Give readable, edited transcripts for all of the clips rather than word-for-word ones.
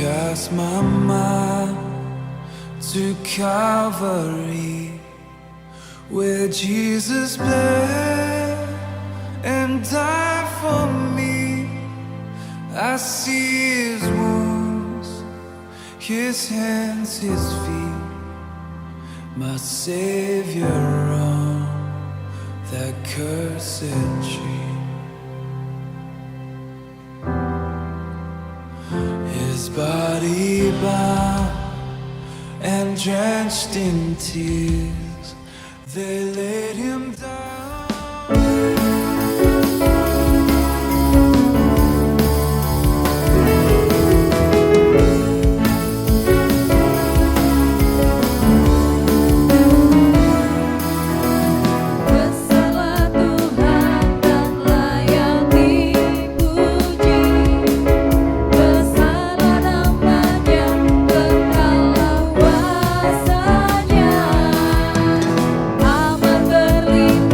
cast my mind to Calvary, where Jesus bled and died for me. I see his wounds, his hands, his feet, my Savior on that cursed tree. His body bound and drenched in tears, they laid him down. Aman berlindung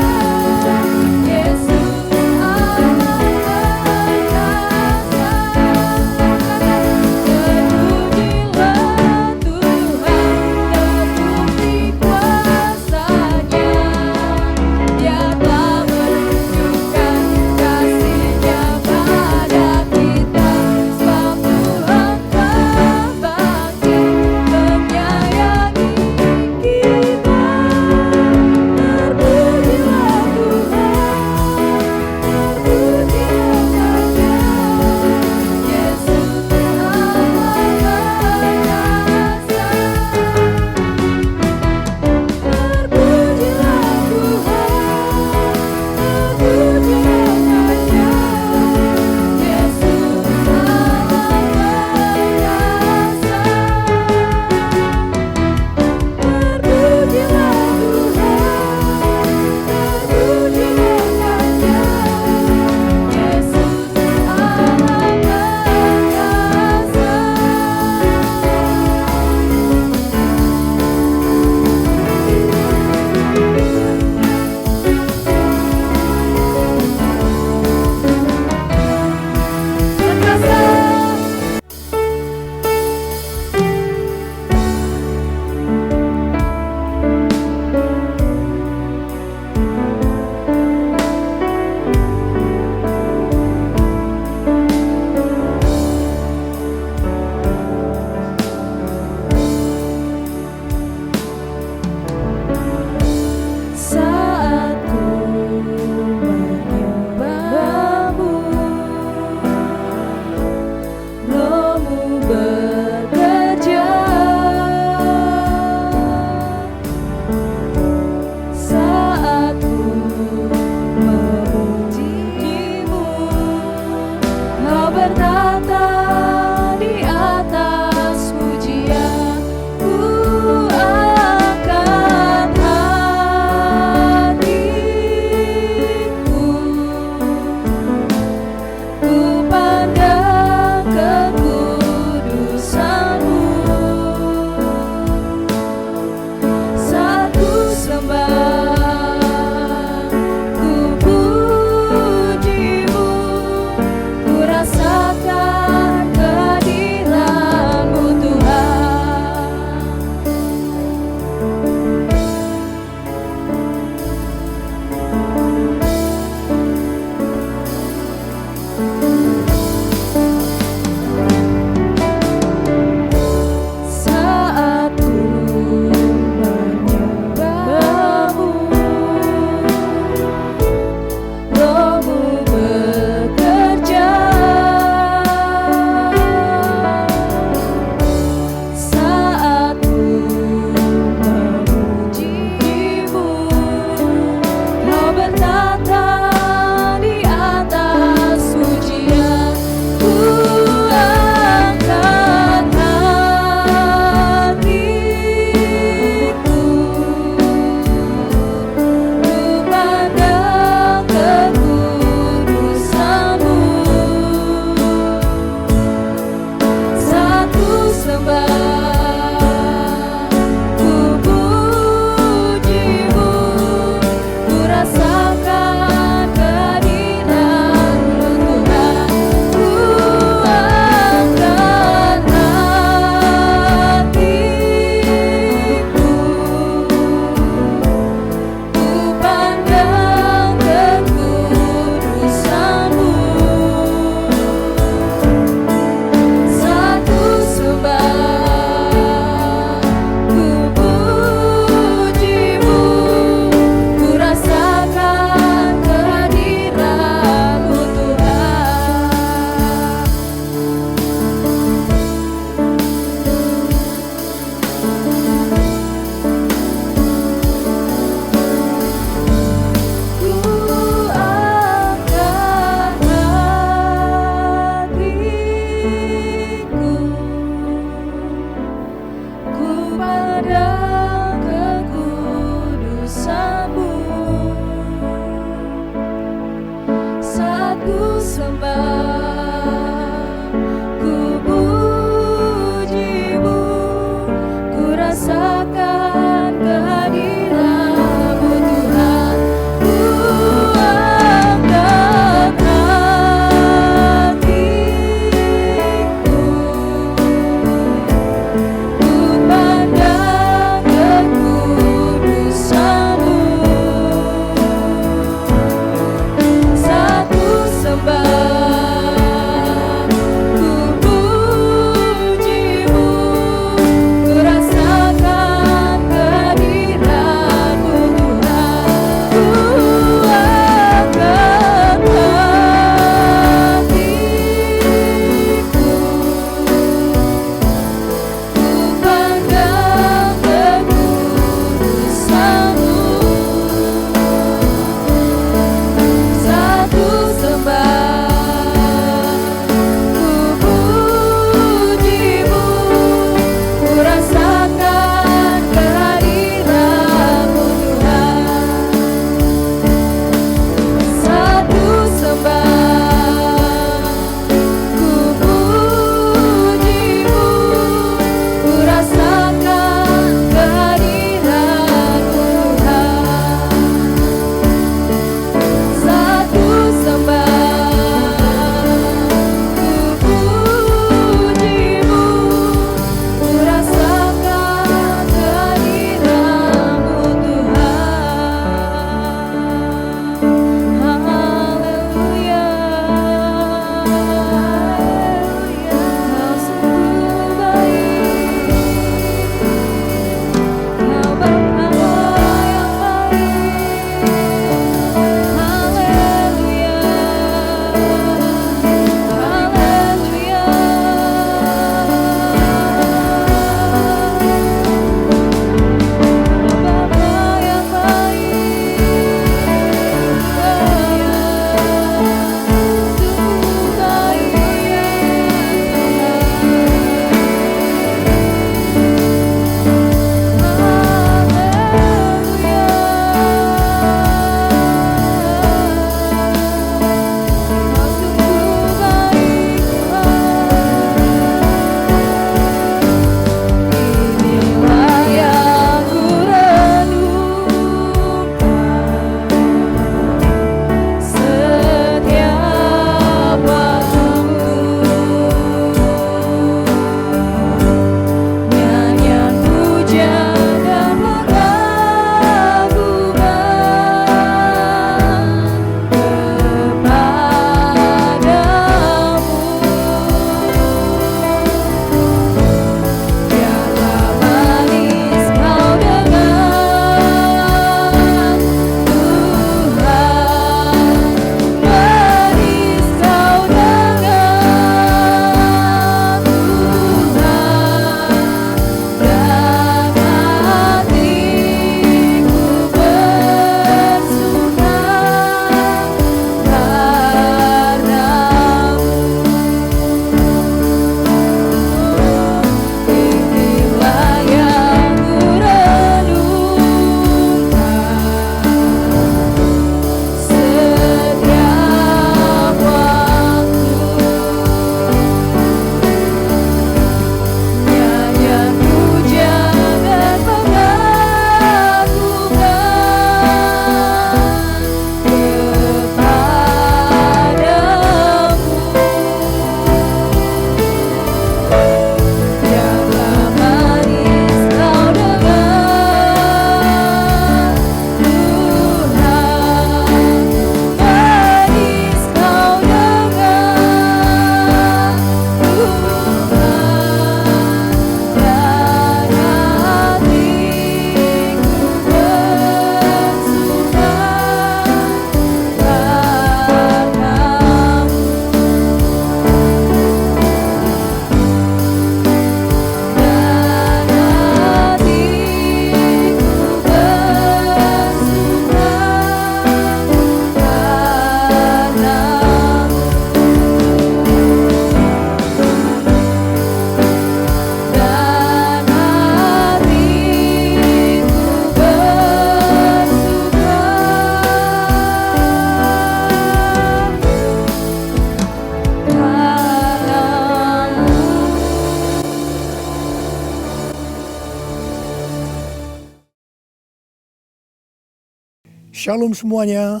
Shalom semuanya.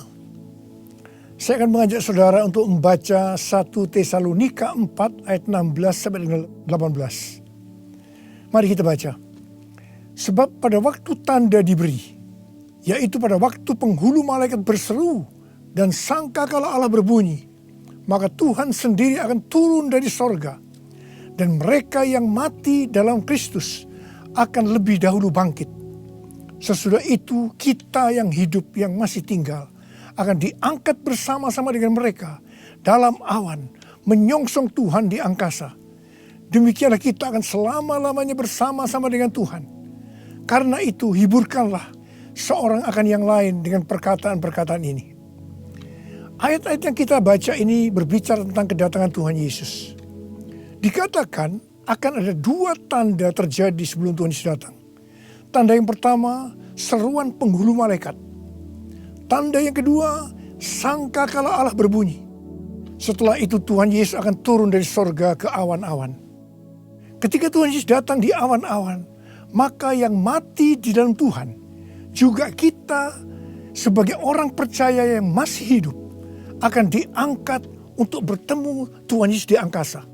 Saya akan mengajak saudara untuk membaca 1 Tesalonika 4 ayat 16 sampai dengan 18. Mari kita baca. Sebab pada waktu tanda diberi, yaitu pada waktu penghulu malaikat berseru dan sangkakala Allah berbunyi, maka Tuhan sendiri akan turun dari sorga, dan mereka yang mati dalam Kristus akan lebih dahulu bangkit. Sesudah itu kita yang hidup yang masih tinggal akan diangkat bersama-sama dengan mereka dalam awan menyongsong Tuhan di angkasa. Demikianlah kita akan selama-lamanya bersama-sama dengan Tuhan. Karena itu hiburkanlah seorang akan yang lain dengan perkataan-perkataan ini. Ayat-ayat yang kita baca ini berbicara tentang kedatangan Tuhan Yesus. Dikatakan akan ada 2 tanda terjadi sebelum Tuhan Yesus datang. Tanda yang pertama, seruan penghulu malaikat. Tanda yang kedua, sangkakala Allah berbunyi. Setelah itu Tuhan Yesus akan turun dari sorga ke awan-awan. Ketika Tuhan Yesus datang di awan-awan, maka yang mati di dalam Tuhan, juga kita sebagai orang percaya yang masih hidup, akan diangkat untuk bertemu Tuhan Yesus di angkasa.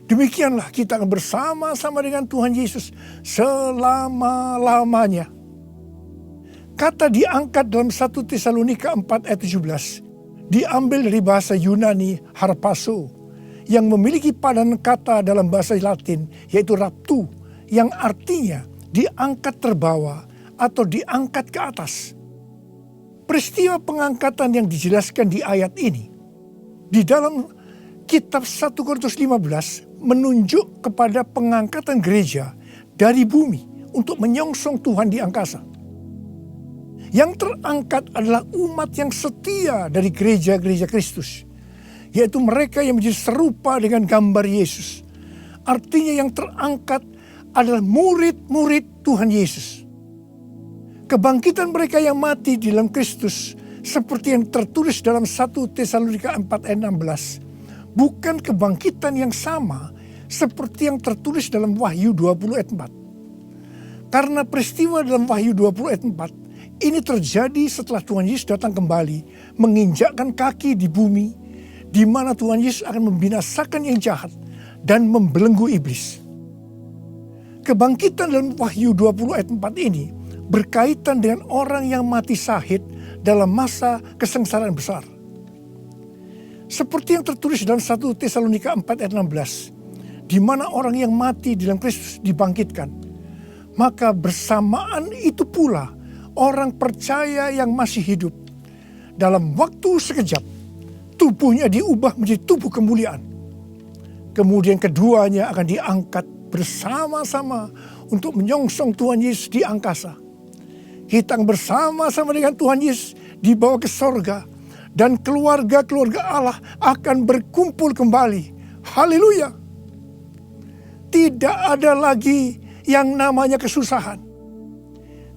Demikianlah kita akan bersama-sama dengan Tuhan Yesus selama-lamanya. Kata diangkat dalam 1 Tesalonika 4 ayat 17 diambil dari bahasa Yunani harpazo yang memiliki padanan kata dalam bahasa Latin yaitu raptu, yang artinya diangkat terbawa atau diangkat ke atas. Peristiwa pengangkatan yang dijelaskan di ayat ini di dalam kitab 1 Korintus 15 menunjuk kepada pengangkatan gereja dari bumi untuk menyongsong Tuhan di angkasa. Yang terangkat adalah umat yang setia dari gereja-gereja Kristus, yaitu mereka yang menjadi serupa dengan gambar Yesus. Artinya yang terangkat adalah murid-murid Tuhan Yesus. Kebangkitan mereka yang mati di dalam Kristus seperti yang tertulis dalam 1 Tesalonika 4 ayat 16 bukan kebangkitan yang sama seperti yang tertulis dalam Wahyu 20 ayat 4. Karena peristiwa dalam Wahyu 20 ayat 4 ini terjadi setelah Tuhan Yesus datang kembali menginjakkan kaki di bumi, di mana Tuhan Yesus akan membinasakan yang jahat dan membelenggu iblis. Kebangkitan dalam Wahyu 20 ayat 4 ini berkaitan dengan orang yang mati syahid dalam masa kesengsaraan besar. Seperti yang tertulis dalam 1 Tesalonika 4 ayat 16, di mana orang yang mati di dalam Kristus dibangkitkan. Maka bersamaan itu pula orang percaya yang masih hidup dalam waktu sekejap tubuhnya diubah menjadi tubuh kemuliaan. Kemudian keduanya akan diangkat bersama-sama untuk menyongsong Tuhan Yesus di angkasa. Kita akan bersama-sama dengan Tuhan Yesus dibawa ke sorga. Dan keluarga-keluarga Allah akan berkumpul kembali. Haleluya. Tidak ada lagi yang namanya kesusahan.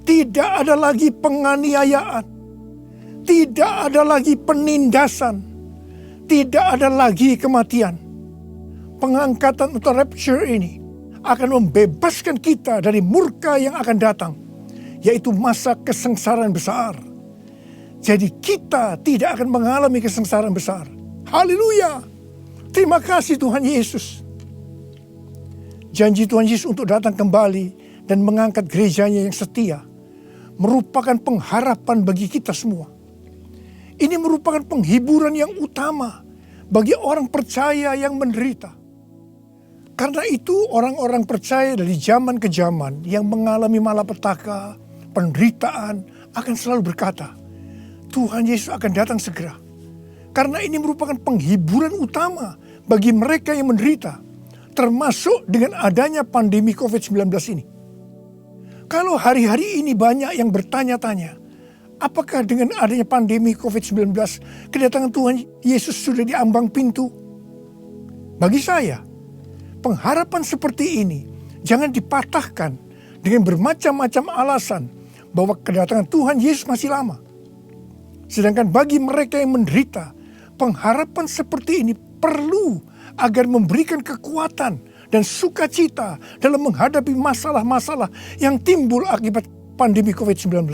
Tidak ada lagi penganiayaan. Tidak ada lagi penindasan. Tidak ada lagi kematian. Pengangkatan atau rapture ini akan membebaskan kita dari murka yang akan datang, yaitu masa kesengsaraan besar. Jadi kita tidak akan mengalami kesengsaraan besar. Haleluya. Terima kasih Tuhan Yesus. Janji Tuhan Yesus untuk datang kembali dan mengangkat gerejanya yang setia merupakan pengharapan bagi kita semua. Ini merupakan penghiburan yang utama bagi orang percaya yang menderita. Karena itu orang-orang percaya dari zaman ke zaman yang mengalami malapetaka, penderitaan akan selalu berkata, Tuhan Yesus akan datang segera. Karena ini merupakan penghiburan utama bagi mereka yang menderita, termasuk dengan adanya pandemi COVID-19 ini. Kalau hari-hari ini banyak yang bertanya-tanya, apakah dengan adanya pandemi COVID-19 kedatangan Tuhan Yesus sudah di ambang pintu? Bagi saya, pengharapan seperti ini jangan dipatahkan dengan bermacam-macam alasan bahwa kedatangan Tuhan Yesus masih lama. Sedangkan bagi mereka yang menderita, pengharapan seperti ini perlu agar memberikan kekuatan dan sukacita dalam menghadapi masalah-masalah yang timbul akibat pandemi COVID-19.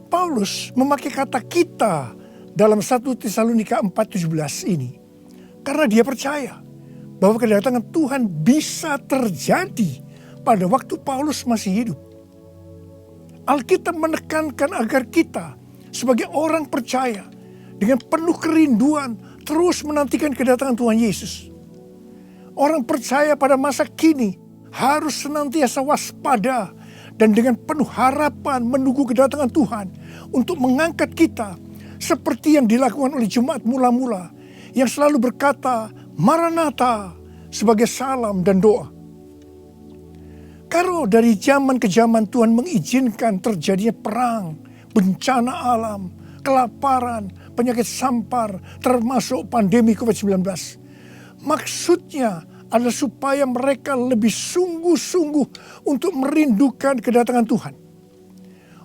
Paulus memakai kata kita dalam 1 Tesalonika 4:17 ini karena dia percaya bahwa kedatangan Tuhan bisa terjadi pada waktu Paulus masih hidup. Alkitab menekankan agar kita sebagai orang percaya dengan penuh kerinduan terus menantikan kedatangan Tuhan Yesus. Orang percaya pada masa kini harus senantiasa waspada dan dengan penuh harapan menunggu kedatangan Tuhan untuk mengangkat kita seperti yang dilakukan oleh jemaat mula-mula yang selalu berkata Maranatha sebagai salam dan doa. Kalau dari zaman ke zaman Tuhan mengizinkan terjadinya perang, bencana alam, kelaparan, penyakit sampar, termasuk pandemi COVID-19. Maksudnya adalah supaya mereka lebih sungguh-sungguh untuk merindukan kedatangan Tuhan.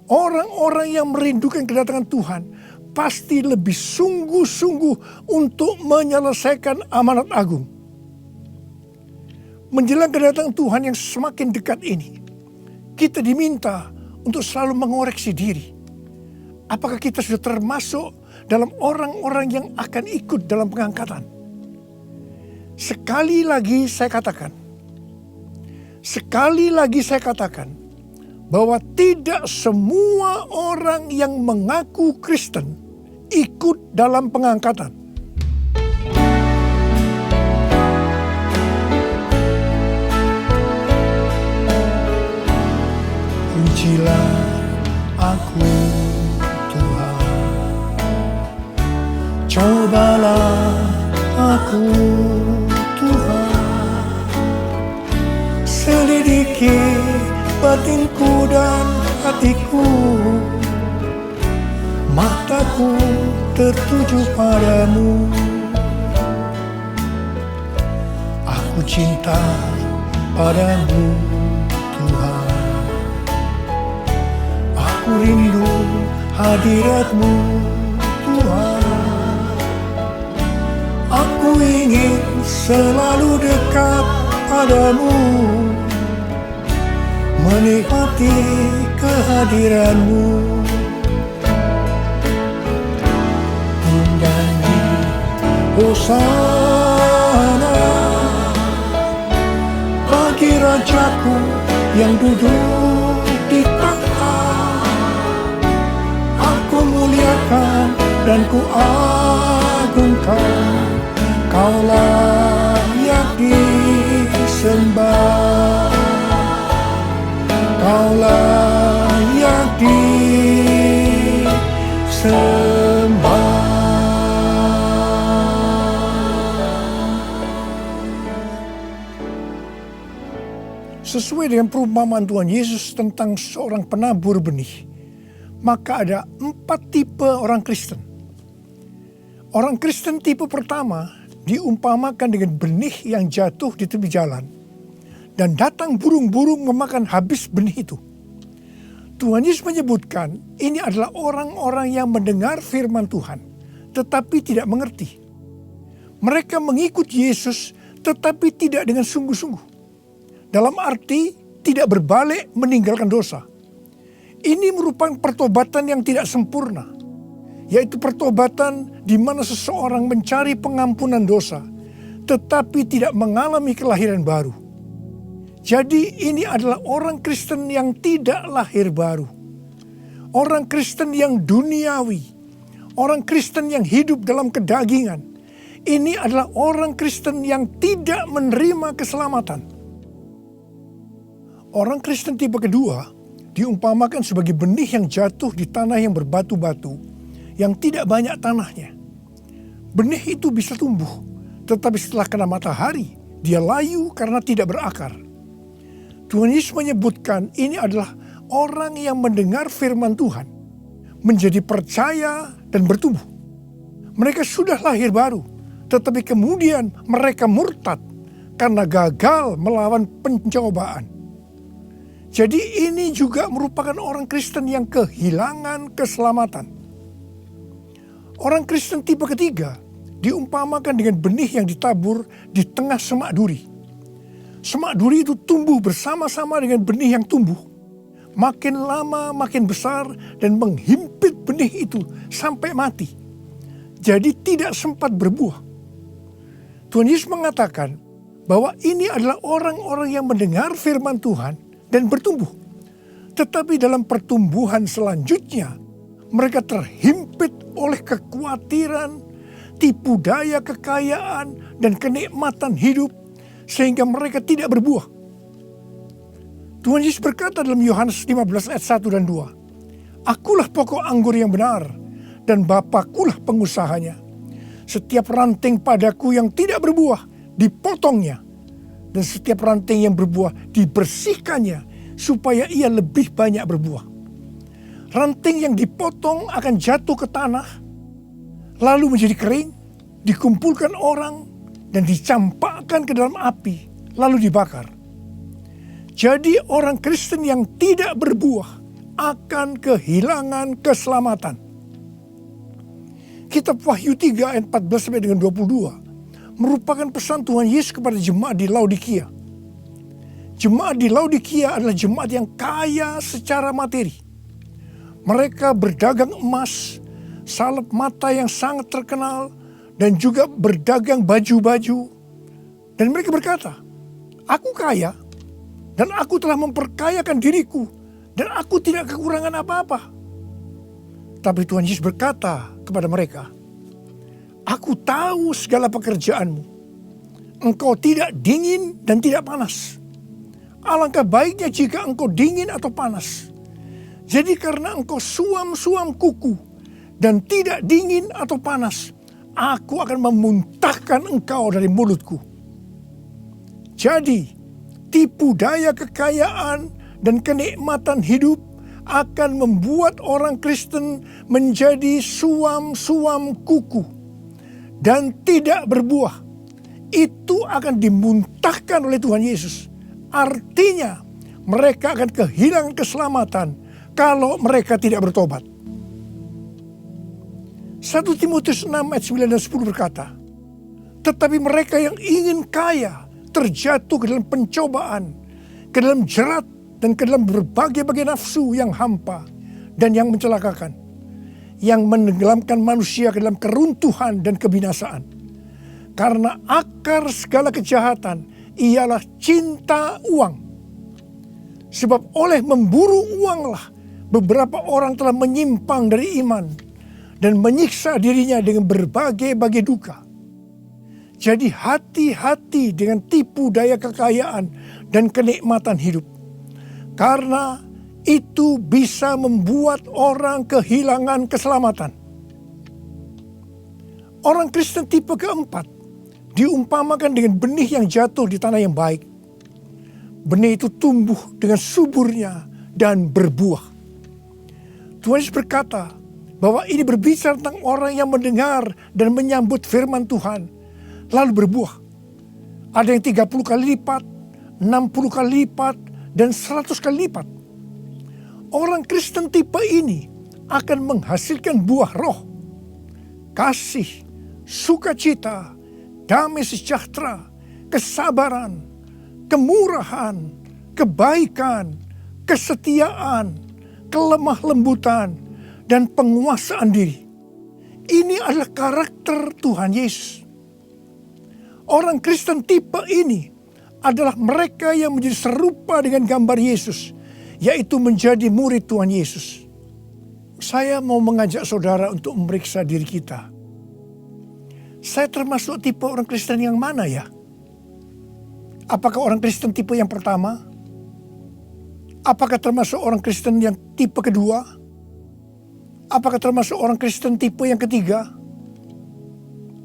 Orang-orang yang merindukan kedatangan Tuhan pasti lebih sungguh-sungguh untuk menyelesaikan amanat agung. Menjelang kedatangan Tuhan yang semakin dekat ini, kita diminta untuk selalu mengoreksi diri. Apakah kita sudah termasuk dalam orang-orang yang akan ikut dalam pengangkatan? Sekali lagi saya katakan bahwa tidak semua orang yang mengaku Kristen ikut dalam pengangkatan. Pujilah aku Tuhan, cobalah aku Tuhan, selidiki batinku dan hatiku, mataku tertuju padamu. Aku cinta padamu Tuhan, aku rindu hadirat-Mu Tuhan. Aku ingin selalu dekat padamu, menikmati kehadiran-Mu. Menyanyi Hosana bagi Rajaku yang duduk di tahta. Aku muliakan dan ku agungkan, Kau layak disembah, Kau layak disembah. Sesuai dengan perumpamaan Tuhan Yesus tentang seorang penabur benih, maka ada 4 tipe orang Kristen. Orang Kristen tipe pertama diumpamakan dengan benih yang jatuh di tepi jalan dan datang burung-burung memakan habis benih itu. Tuhan Yesus menyebutkan ini adalah orang-orang yang mendengar firman Tuhan tetapi tidak mengerti. Mereka mengikut Yesus tetapi tidak dengan sungguh-sungguh. Dalam arti tidak berbalik meninggalkan dosa. Ini merupakan pertobatan yang tidak sempurna, yaitu pertobatan di mana seseorang mencari pengampunan dosa, tetapi tidak mengalami kelahiran baru. Jadi ini adalah orang Kristen yang tidak lahir baru. Orang Kristen yang duniawi. Orang Kristen yang hidup dalam kedagingan. Ini adalah orang Kristen yang tidak menerima keselamatan. Orang Kristen tipe kedua diumpamakan sebagai benih yang jatuh di tanah yang berbatu-batu, yang tidak banyak tanahnya. Benih itu bisa tumbuh, tetapi setelah kena matahari, dia layu karena tidak berakar. Tuhan Yesus menyebutkan ini adalah orang yang mendengar firman Tuhan, menjadi percaya dan bertumbuh. Mereka sudah lahir baru, tetapi kemudian mereka murtad karena gagal melawan pencobaan. Jadi ini juga merupakan orang Kristen yang kehilangan keselamatan. Orang Kristen tipe ketiga diumpamakan dengan benih yang ditabur di tengah semak duri. Semak duri itu tumbuh bersama-sama dengan benih yang tumbuh. makin lama makin besar dan menghimpit benih itu sampai mati. Jadi tidak sempat berbuah. Tuhan Yesus mengatakan bahwa ini adalah orang-orang yang mendengar firman Tuhan dan bertumbuh. Tetapi dalam pertumbuhan selanjutnya, mereka terhimpit oleh kekhawatiran, tipu daya kekayaan, dan kenikmatan hidup, sehingga mereka tidak berbuah. Tuhan Yesus berkata dalam Yohanes 15 ayat 1 dan 2, "Akulah pokok anggur yang benar, dan Bapakulah pengusahanya. Setiap ranting padaku yang tidak berbuah, dipotongnya. Dan setiap ranting yang berbuah, dibersihkannya, supaya ia lebih banyak berbuah. Ranting yang dipotong akan jatuh ke tanah, lalu menjadi kering, dikumpulkan orang, dan dicampakkan ke dalam api, lalu dibakar. Jadi orang Kristen yang tidak berbuah akan kehilangan keselamatan." Kitab Wahyu 3 ayat 14 sampai dengan 22 merupakan pesan Tuhan Yesus kepada jemaat di Laodikia. Jemaat di Laodikia adalah jemaat yang kaya secara materi. Mereka berdagang emas, salep mata yang sangat terkenal, dan juga berdagang baju-baju. Dan mereka berkata, "Aku kaya, dan aku telah memperkayakan diriku, dan aku tidak kekurangan apa-apa." Tapi Tuhan Yesus berkata kepada mereka, "Aku tahu segala pekerjaanmu. Engkau tidak dingin dan tidak panas. Alangkah baiknya jika engkau dingin atau panas. Jadi karena engkau suam-suam kuku dan tidak dingin atau panas, aku akan memuntahkan engkau dari mulutku." Jadi, tipu daya kekayaan dan kenikmatan hidup akan membuat orang Kristen menjadi suam-suam kuku dan tidak berbuah. Itu akan dimuntahkan oleh Tuhan Yesus. Artinya mereka akan kehilangan keselamatan kalau mereka tidak bertobat. 1 Timotius 6 ayat 9 dan 10 berkata, "Tetapi mereka yang ingin kaya terjatuh ke dalam pencobaan, ke dalam jerat, dan ke dalam berbagai-bagai nafsu yang hampa dan yang mencelakakan, yang menenggelamkan manusia ke dalam keruntuhan dan kebinasaan. Karena akar segala kejahatan ialah cinta uang. Sebab oleh memburu uanglah beberapa orang telah menyimpang dari iman dan menyiksa dirinya dengan berbagai-bagai duka. Jadi hati-hati dengan tipu daya kekayaan dan kenikmatan hidup. Karena itu bisa membuat orang kehilangan keselamatan." Orang Kristen tipe keempat diumpamakan dengan benih yang jatuh di tanah yang baik. Benih itu tumbuh dengan suburnya dan berbuah. Tuhan Yesus berkata bahwa ini berbicara tentang orang yang mendengar dan menyambut firman Tuhan, lalu berbuah. Ada yang 30 kali lipat, 60 kali lipat, dan 100 kali lipat. Orang Kristen tipe ini akan menghasilkan buah roh, kasih, sukacita, damai sejahtera, kesabaran, kemurahan, kebaikan, kesetiaan, kelemah lembutan, dan penguasaan diri. Ini adalah karakter Tuhan Yesus. Orang Kristen tipe ini adalah mereka yang menjadi serupa dengan gambar Yesus, yaitu menjadi murid Tuhan Yesus. Saya mau mengajak saudara untuk memeriksa diri kita. Saya termasuk tipe orang Kristen yang mana ya? Apakah orang Kristen tipe yang pertama? Apakah termasuk orang Kristen yang tipe kedua? Apakah termasuk orang Kristen tipe yang ketiga?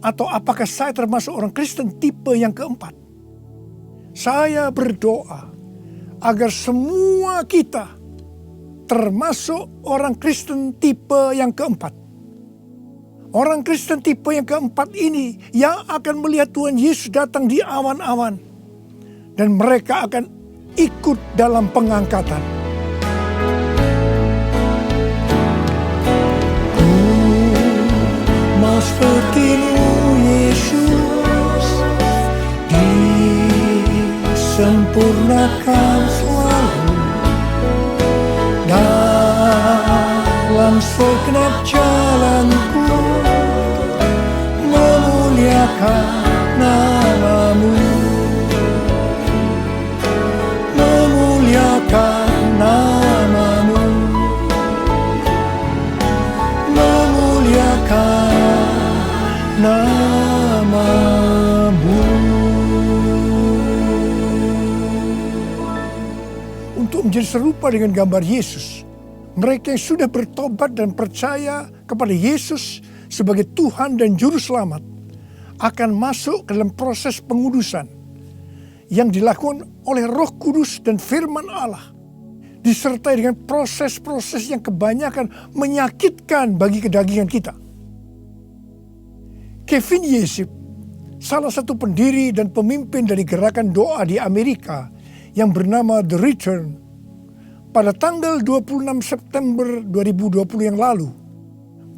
Atau apakah saya termasuk orang Kristen tipe yang keempat? Saya berdoa agar semua kita termasuk orang Kristen tipe yang keempat. Orang Kristen tipe yang keempat ini yang akan melihat Tuhan Yesus datang di awan-awan. Dan mereka akan ikut dalam pengangkatan. Ku mau seperti-Mu Yesus, disempurnakan selalu dalam segenap jalanku, memuliakan nama-Mu, memuliakan nama-Mu, memuliakan nama-Mu. Untuk menjadi serupa dengan gambar Yesus, mereka yang sudah bertobat dan percaya kepada Yesus sebagai Tuhan dan Juru Selamat akan masuk ke dalam proses pengudusan yang dilakukan oleh Roh Kudus dan firman Allah, disertai dengan proses-proses yang kebanyakan menyakitkan bagi kedagingan kita. Kevin Yesip, salah satu pendiri dan pemimpin dari gerakan doa di Amerika yang bernama The Return, pada tanggal 26 September 2020 yang lalu,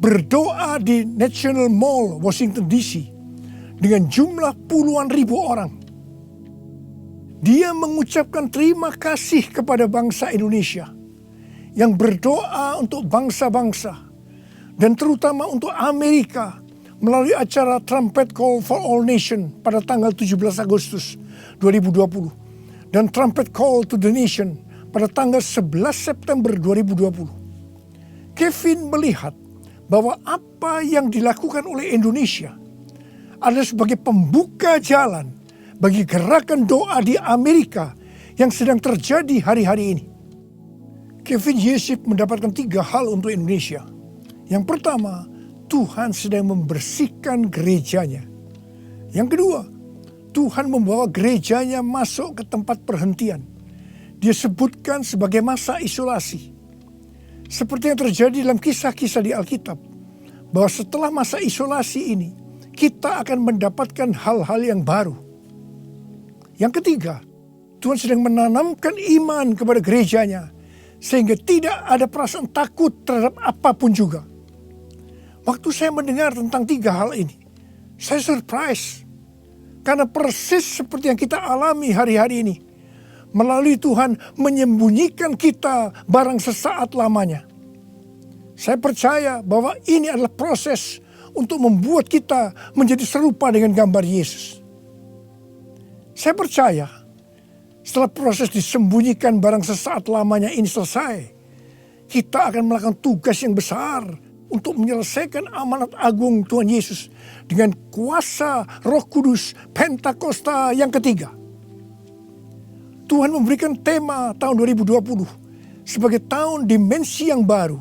berdoa di National Mall, Washington DC, dengan jumlah puluhan ribu orang. Dia mengucapkan terima kasih kepada bangsa Indonesia yang berdoa untuk bangsa-bangsa dan terutama untuk Amerika melalui acara Trumpet Call for All Nation pada tanggal 17 Agustus 2020 dan Trumpet Call to the Nation pada tanggal 11 September 2020. Kevin melihat bahwa apa yang dilakukan oleh Indonesia adalah sebagai pembuka jalan bagi gerakan doa di Amerika yang sedang terjadi hari-hari ini. Kevin Yesip mendapatkan 3 hal untuk Indonesia. Yang pertama, Tuhan sedang membersihkan gerejanya. Yang kedua, Tuhan membawa gerejanya masuk ke tempat perhentian. Dia sebutkan sebagai masa isolasi. Seperti yang terjadi dalam kisah-kisah di Alkitab, bahwa setelah masa isolasi ini, kita akan mendapatkan hal-hal yang baru. Yang ketiga, Tuhan sedang menanamkan iman kepada gerejanya, sehingga tidak ada perasaan takut terhadap apapun juga. Waktu saya mendengar tentang 3 hal ini, saya surprise. Karena persis seperti yang kita alami hari-hari ini, melalui Tuhan menyembunyikan kita barang sesaat lamanya. Saya percaya bahwa ini adalah proses untuk membuat kita menjadi serupa dengan gambar Yesus. Saya percaya setelah proses disembunyikan barang sesaat lamanya ini selesai, kita akan melakukan tugas yang besar untuk menyelesaikan amanat agung Tuhan Yesus dengan kuasa Roh Kudus Pentakosta yang ketiga. Tuhan memberikan tema tahun 2020 sebagai tahun dimensi yang baru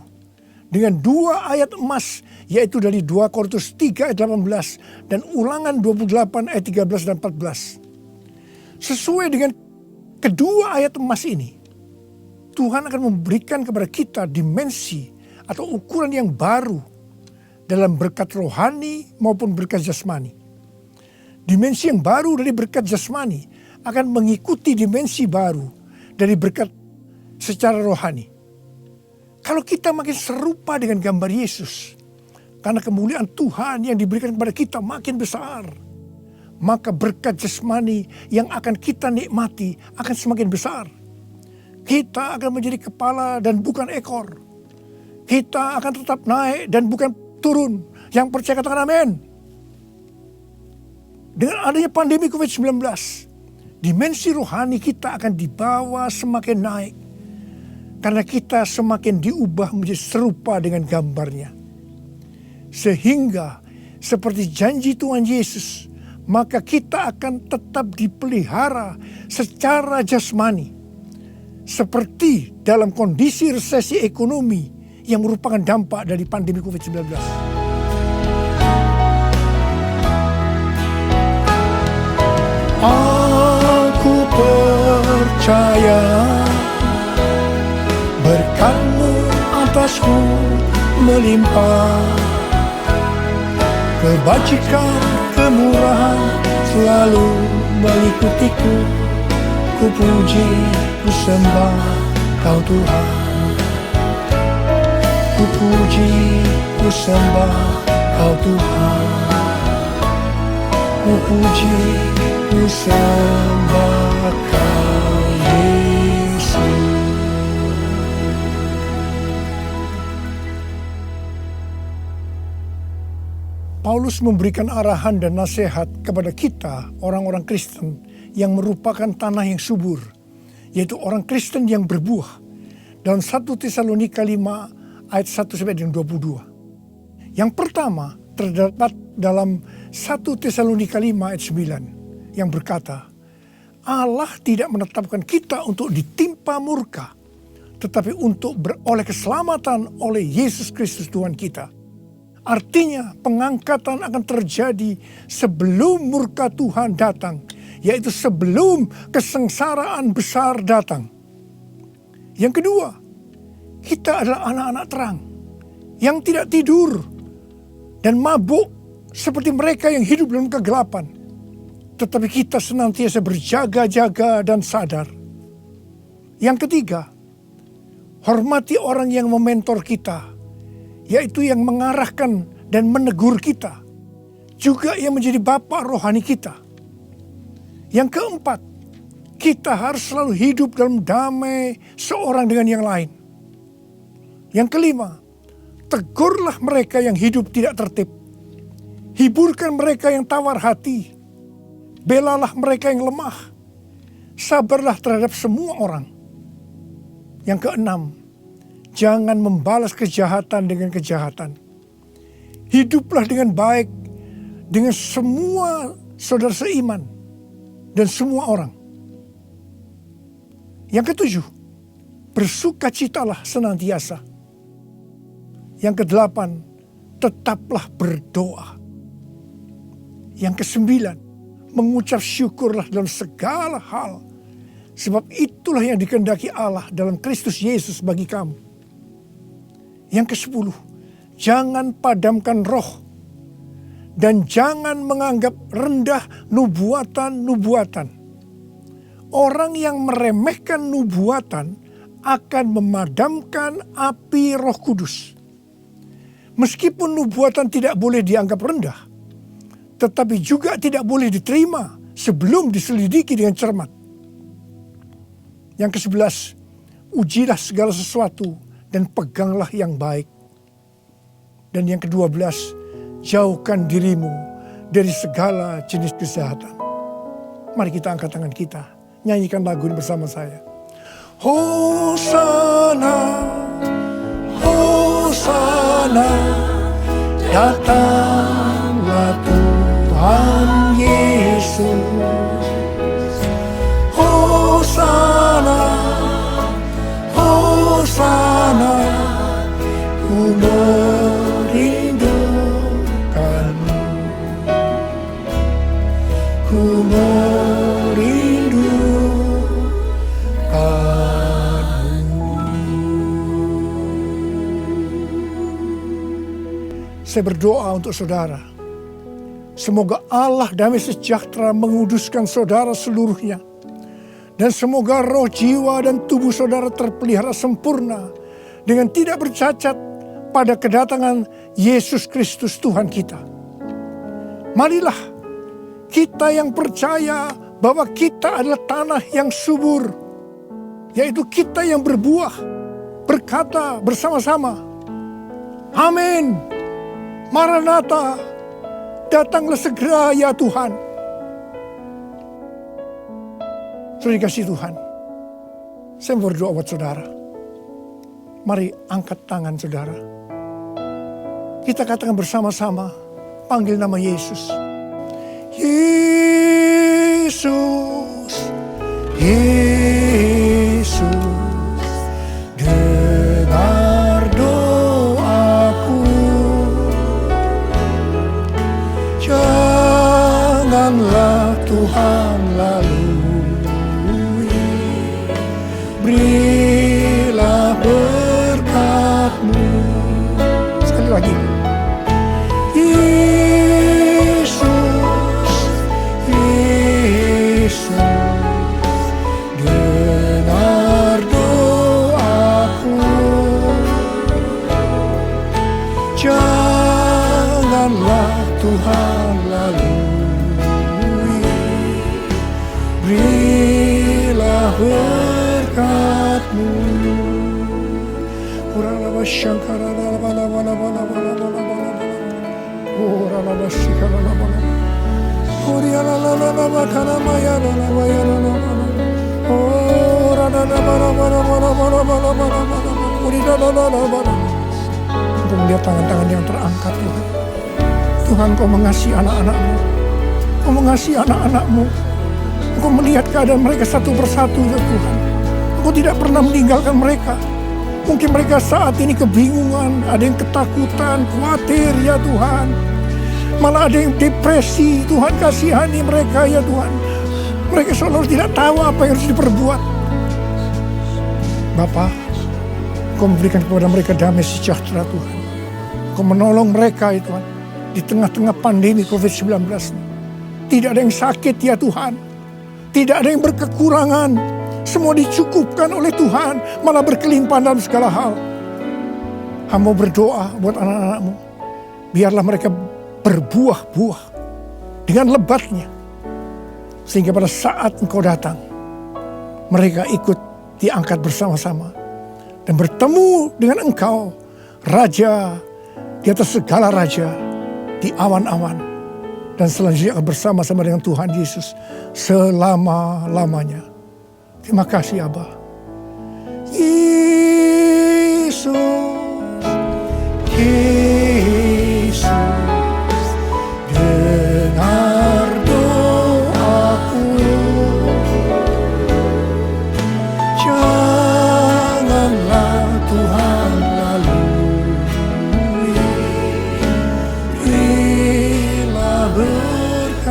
dengan 2 ayat emas, yaitu dari 2 Korintus 3 ayat 18 dan Ulangan 28 ayat 13 dan 14. Sesuai dengan kedua ayat emas ini, Tuhan akan memberikan kepada kita dimensi atau ukuran yang baru dalam berkat rohani maupun berkat jasmani. Dimensi yang baru dari berkat jasmani akan mengikuti dimensi baru dari berkat secara rohani. Kalau kita makin serupa dengan gambar Yesus, karena kemuliaan Tuhan yang diberikan kepada kita makin besar, maka berkat jasmani yang akan kita nikmati akan semakin besar. Kita akan menjadi kepala dan bukan ekor. Kita akan tetap naik dan bukan turun. Yang percaya katakan amin. Dengan adanya pandemi COVID-19, dimensi rohani kita akan dibawa semakin naik. Karena kita semakin diubah menjadi serupa dengan gambarnya. Sehingga seperti janji Tuhan Yesus, maka kita akan tetap dipelihara secara jasmani. Seperti dalam kondisi resesi ekonomi yang merupakan dampak dari pandemi COVID-19. Aku percaya berkat-Mu atasku melimpah, kebajikan, kemurahan selalu mengikutiku. Ku puji, ku sembah Kau Tuhan. Ku puji, ku sembah Kau Tuhan. Ku puji, ku sembah Kau Yesus. Paulus memberikan arahan dan nasihat kepada kita, orang-orang Kristen yang merupakan tanah yang subur, yaitu orang Kristen yang berbuah. Dalam 1 Tesalonika 5 ayat 1-22. Yang pertama terdapat dalam 1 Tesalonika 5 ayat 9 yang berkata, Allah tidak menetapkan kita untuk ditimpa murka, tetapi untuk beroleh keselamatan oleh Yesus Kristus Tuhan kita. Artinya pengangkatan akan terjadi sebelum murka Tuhan datang, yaitu sebelum kesengsaraan besar datang. Yang kedua, kita adalah anak-anak terang yang tidak tidur dan mabuk seperti mereka yang hidup dalam kegelapan. Tetapi kita senantiasa berjaga-jaga dan sadar. Yang ketiga, hormati orang yang mementor kita, yaitu yang mengarahkan dan menegur kita, juga yang menjadi bapa rohani kita. Yang keempat, kita harus selalu hidup dalam damai seorang dengan yang lain. Yang kelima, tegurlah mereka yang hidup tidak tertib. Hiburkan mereka yang tawar hati. Belalah mereka yang lemah. Sabarlah terhadap semua orang. Yang keenam, jangan membalas kejahatan dengan kejahatan. Hiduplah dengan baik dengan semua saudara seiman dan semua orang. Yang ketujuh, bersukacitalah senantiasa. Yang kedelapan, tetaplah berdoa. Yang kesembilan, mengucap syukurlah dalam segala hal, sebab itulah yang dikehendaki Allah dalam Kristus Yesus bagi kamu. Yang kesepuluh, jangan padamkan roh dan jangan menganggap rendah nubuatan-nubuatan. Orang yang meremehkan nubuatan akan memadamkan api Roh Kudus. Meskipun nubuatan tidak boleh dianggap rendah, tetapi juga tidak boleh diterima sebelum diselidiki dengan cermat. Yang ke-11, ujilah segala sesuatu dan peganglah yang baik. Dan yang ke-12, jauhkan dirimu dari segala jenis kejahatan. Mari kita angkat tangan kita, nyanyikan lagu ini bersama saya. Hosana, Hosana, datanglah Tuhan Yesus. Hosana, Hosana, ku merindukanmu, ku merindukanmu. Saya berdoa untuk saudara. Semoga Allah damai sejahtera menguduskan saudara seluruhnya. Dan semoga roh, jiwa, dan tubuh saudara terpelihara sempurna dengan tidak bercacat pada kedatangan Yesus Kristus Tuhan kita. Marilah kita yang percaya bahwa kita adalah tanah yang subur, yaitu kita yang berbuah, berkata bersama-sama, amin. Maranatha, datanglah segera ya Tuhan. Saudara dikasihi Tuhan, saya berdoa buat saudara. Mari angkat tangan saudara. Kita katakan bersama-sama, panggil nama Yesus. Yesus, Yesus, dengar doaku. Janganlah Tuhan lalui, berilah berkat-Mu. Sekali lagi. Yesus, Yesus, dengar doaku. Janganlah Tuhan lalui, berilah berkat-Mu. Untuk melihat tangan-tangan yang terangkat, Tuhan. Tuhan, Kau mengasihi anak-anak-Mu. Kau mengasihi anak-anak-Mu. Engkau melihat keadaan mereka satu persatu, ya Tuhan. Engkau tidak pernah meninggalkan mereka. Mungkin mereka saat ini kebingungan, ada yang ketakutan, khawatir, ya Tuhan. Malah ada yang depresi. Tuhan, kasihani mereka, ya Tuhan. Mereka seolah tidak tahu apa yang harus diperbuat. Bapa, Kau memberikan kepada mereka damai sejahtera, Tuhan. Kau menolong mereka, ya Tuhan, di tengah-tengah pandemi COVID-19. Tidak ada yang sakit, ya Tuhan. Tidak ada yang berkekurangan. Semua dicukupkan oleh Tuhan, malah berkelimpahan dalam segala hal. Hamba berdoa buat anak-anak-Mu. Biarlah mereka berbuah-buah dengan lebatnya. Sehingga pada saat Engkau datang, mereka ikut diangkat bersama-sama. Dan bertemu dengan Engkau, Raja di atas segala raja, di awan-awan. Dan selanjutnya bersama-sama dengan Tuhan Yesus selama-lamanya. Terima kasih, Abba. Yesus, Yesus, dengar doaku. Janganlah Tuhan lalui, berilah berkat-Mu.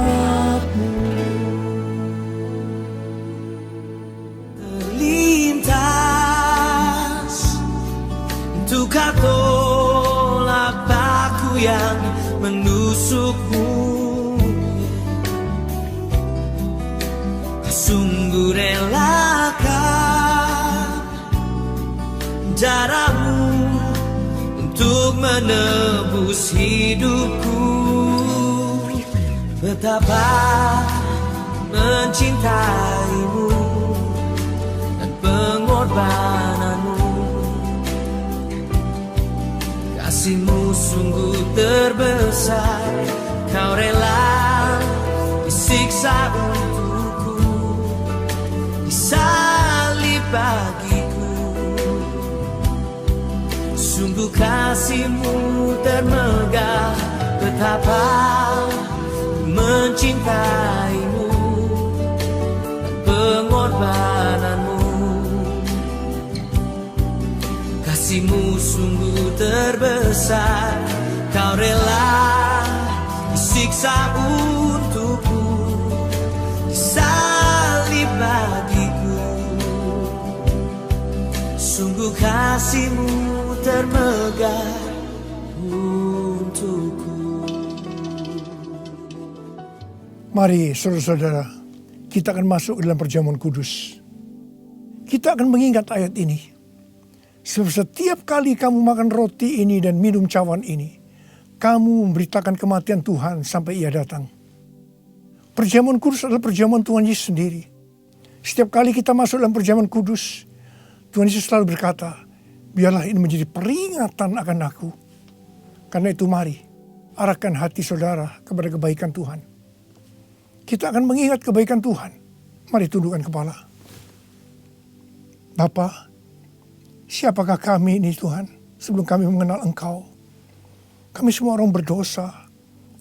Untuk kau tolak aku yang menusukmu. Sungguh relakan darahmu untuk menebus hidupku. Betapa mencintaimu dan pengorbananmu. Kasih-Mu sungguh terbesar, Kau rela disiksa untukku, disalib bagiku. Sungguh kasih-Mu termegah, betapa mencintaimu dan pengorbananmu. Kasih-Mu sungguh terbesar, Kau rela disiksa untukku, disalib bagiku. Sungguh kasih-Mu termegah untukku. Mari saudara-saudara, kita akan masuk ke dalam perjamuan kudus. Kita akan mengingat ayat ini. Sebab setiap kali kamu makan roti ini dan minum cawan ini, kamu memberitakan kematian Tuhan sampai Ia datang. Perjamuan kudus adalah perjamuan Tuhan Yesus sendiri. Setiap kali kita masuk dalam perjamuan kudus, Tuhan Yesus selalu berkata, biarlah ini menjadi peringatan akan aku. Karena itu mari, arahkan hati saudara kepada kebaikan Tuhan. Kita akan mengingat kebaikan Tuhan. Mari tundukkan kepala. Bapa, siapakah kami ini Tuhan sebelum kami mengenal Engkau? Kami semua orang berdosa.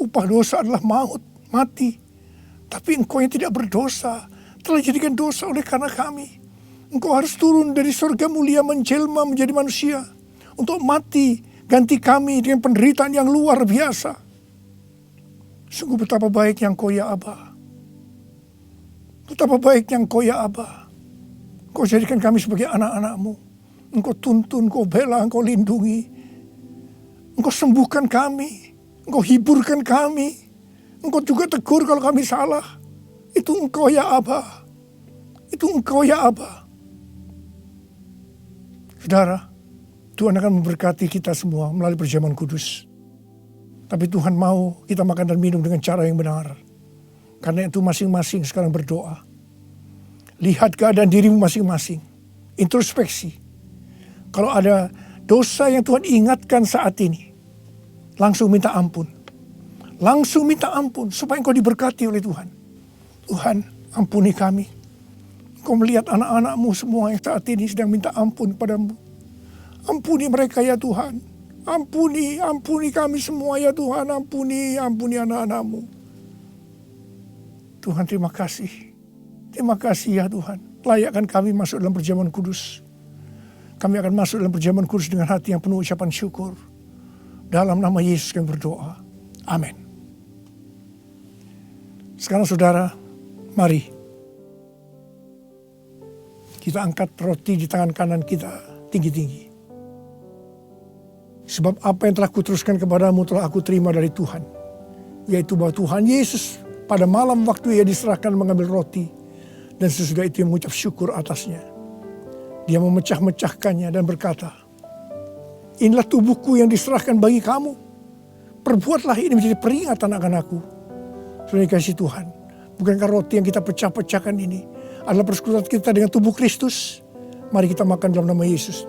Upah dosa adalah maut, mati. Tapi Engkau yang tidak berdosa telah jadikan dosa oleh karena kami. Engkau harus turun dari surga mulia menjelma menjadi manusia untuk mati ganti kami dengan penderitaan yang luar biasa. Sungguh betapa baiknya Engkau ya Aba. Betapa baiknya Engkau ya Aba. Engkau jadikan kami sebagai anak-anak-Mu. Engkau tuntun, Engkau bela, Engkau lindungi. Engkau sembuhkan kami. Engkau hiburkan kami. Engkau juga tegur kalau kami salah. Itu Engkau ya Aba. Itu Engkau ya Aba. Saudara, Tuhan akan memberkati kita semua melalui perjamuan kudus. Tapi Tuhan mau kita makan dan minum dengan cara yang benar. Karena itu masing-masing sekarang berdoa. Lihat keadaan dirimu masing-masing. Introspeksi. Kalau ada dosa yang Tuhan ingatkan saat ini, langsung minta ampun. Langsung minta ampun supaya engkau diberkati oleh Tuhan. Tuhan, ampuni kami. Engkau melihat anak-anak-Mu semua yang saat ini sedang minta ampun padamu. Ampuni mereka ya Tuhan. Ampuni kami semua ya Tuhan. Ampuni anak-anak-Mu. Tuhan, terima kasih. Terima kasih ya Tuhan. Layakkan kami masuk dalam perjamuan kudus. Kami akan masuk dalam perjamuan kudus dengan hati yang penuh ucapan syukur. Dalam nama Yesus kami berdoa. Amin. Sekarang saudara, mari kita angkat roti di tangan kanan kita tinggi-tinggi. Sebab apa yang telah kuteruskan kepadamu telah aku terima dari Tuhan. Yaitu bahwa Tuhan Yesus pada malam waktu ia diserahkan mengambil roti. Dan sesudah itu ia mengucap syukur atasnya. Dia memecah-mecahkannya dan berkata, inilah tubuhku yang diserahkan bagi kamu. Perbuatlah ini menjadi peringatan akan aku. Saudara dikasihi Tuhan, bukankah roti yang kita pecah-pecahkan ini adalah persekutuan kita dengan tubuh Kristus? Mari kita makan dalam nama Yesus.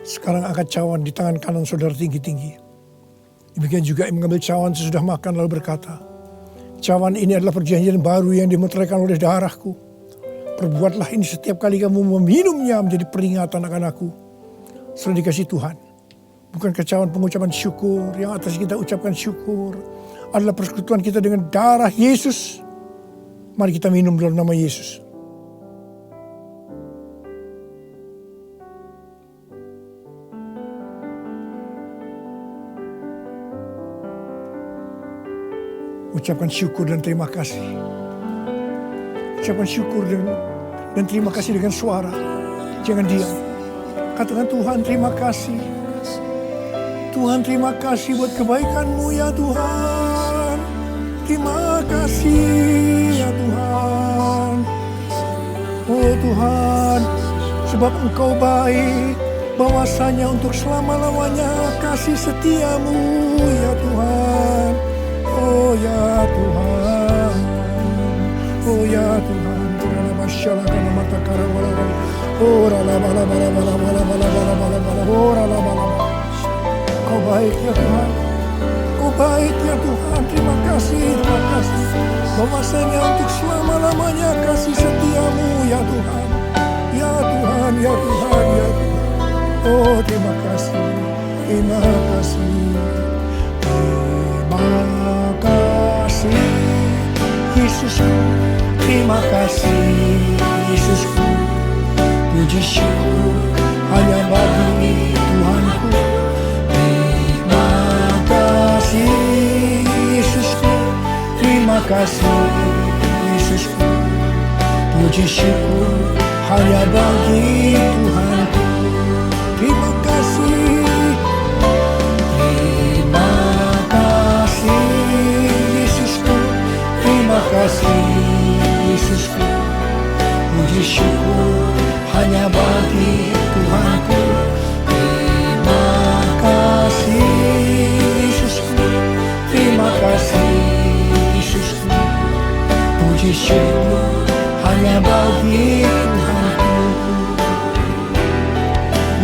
Sekarang angkat cawan di tangan kanan saudara tinggi-tinggi. Demikian juga yang mengambil cawan sesudah makan lalu berkata, cawan ini adalah perjanjian baru yang dimeteraikan oleh darahku. Perbuatlah ini setiap kali kamu meminumnya menjadi peringatan akan aku. Saudara dikasihi Tuhan, bukankah cawan pengucapan syukur yang atas kita ucapkan syukur adalah persekutuan kita dengan darah Yesus? Mari kita minum dalam nama Yesus. Ucapkan syukur dan terima kasih. Ucapkan syukur dan terima kasih dengan suara. Jangan diam. Katakan, Tuhan terima kasih. Tuhan terima kasih buat kebaikan-Mu ya Tuhan. Terima kasih ya Tuhan. Oh Tuhan, sebab Engkau baik. Bahwasanya untuk selama-lamanya kasih setiamu ya Tuhan. Oh ya Tuhan, oh ya Tuhan, karena masyarakat karena mata karena bala-bala, oh bala-bala, Kau baik ya Tuhan, Kau baik ya Tuhan, terima kasih, bahwasanya untuk selama-lamanya kasih setiamu ya Tuhan, ya Tuhan, ya Tuhan, ya Tuhan, oh terima kasih, terima kasih. Terima kasih Yesusku, terima kasih Yesusku. Puji syukur hanya bagi Tuhanku. Terima kasih Yesusku, terima kasih Yesusku. Puji syukur hanya bagi Tuhanku. Terima kasih. Terima kasih Yesusku, puji syukur hanya bagi Tuhanku. Terima kasih Yesusku, terima kasih Yesusku, puji syukur hanya bagi Tuhanku.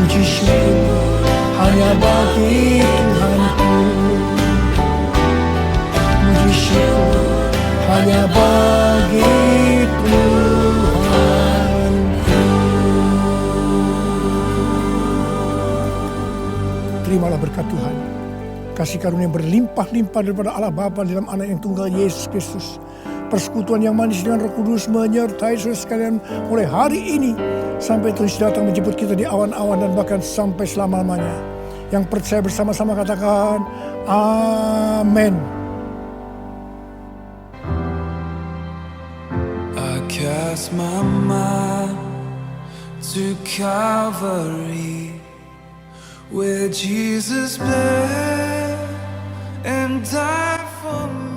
Puji syukur hanya bagi Tuhanku. Puji syukur hanya bagi Tuhanku. Terimalah berkat Tuhan, kasih karunia berlimpah-limpah daripada Allah Bapa dalam Anak yang tunggal Yesus Kristus. Persekutuan yang manis dengan Roh Kudus menyertai saudara sekalian mulai hari ini sampai terus datang menjemput kita di awan-awan dan bahkan sampai selama-lamanya. Yang percaya bersama-sama katakan amin. Cast my mind to Calvary, where Jesus bled and died for me.